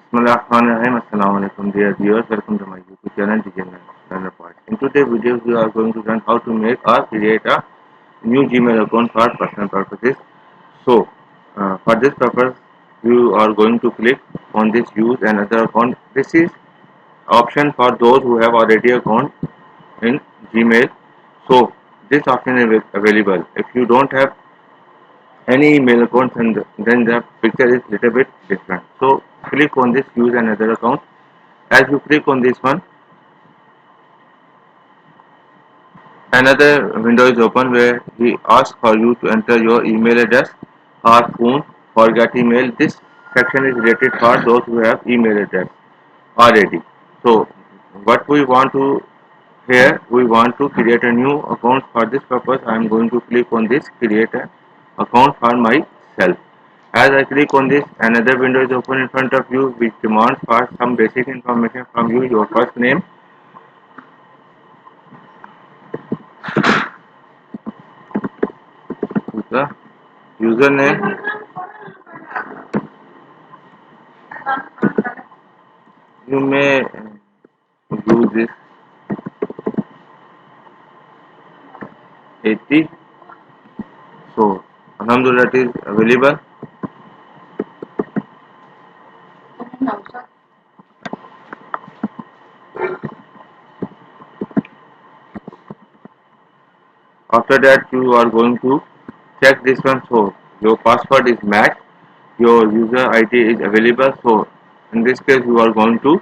Bismillahirrahmanirrahim. Assalamualaikum dear viewers. Welcome to my YouTube channel DigiLearnersPoint. In today's video, we are going to learn how to make or create a new Gmail account for personal purposes. So, for this purpose, you are going to click on this use another account. This is option for those who have already account in Gmail. So, this option is available. If you don't have any email account, and then the picture is little bit different. So click on this use another account. As you click on this one, another window is open where he asks for you to enter your email address or phone. Forget email. This section is related for those who have email address already. So what we want to here, we want to create a new account. For this purpose, I am going to click on this create an account for myself. As I click on this, another window is open in front of you which demands for some basic information from you, your first name, the username, you may use this 80. So Alhamdulillah, it is available. After that, you are going to check this one. So your password is matched, your user ID is available. So in this case, you are going to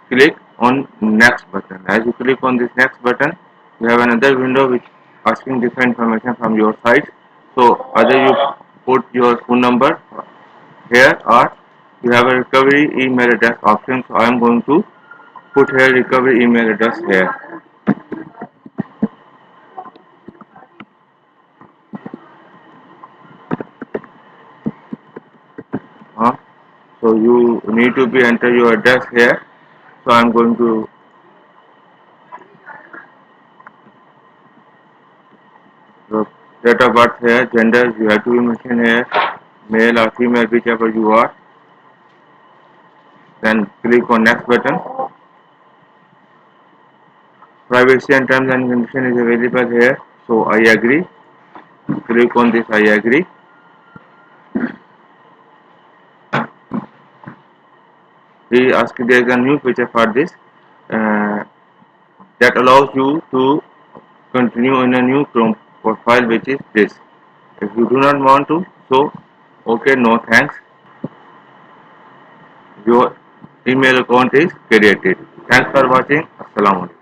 click on next button. As you click on this next button, you have another window which asking different information from your site. So either you put your phone number here or you have a recovery email address option. So I am going to put here recovery email address here. So you need to be enter your address here. So I am going to date of birth here, gender you have to be mentioned here, male or female, whichever you are. Then click on next button. Privacy and terms and conditions is available here. So I agree. Click on this I agree. He asks there is a new feature for this that allows you to continue in a new Chrome profile, which is this. If you do not want to, so okay, no thanks. Your email account is created. Thanks for watching. Assalamu alaikum.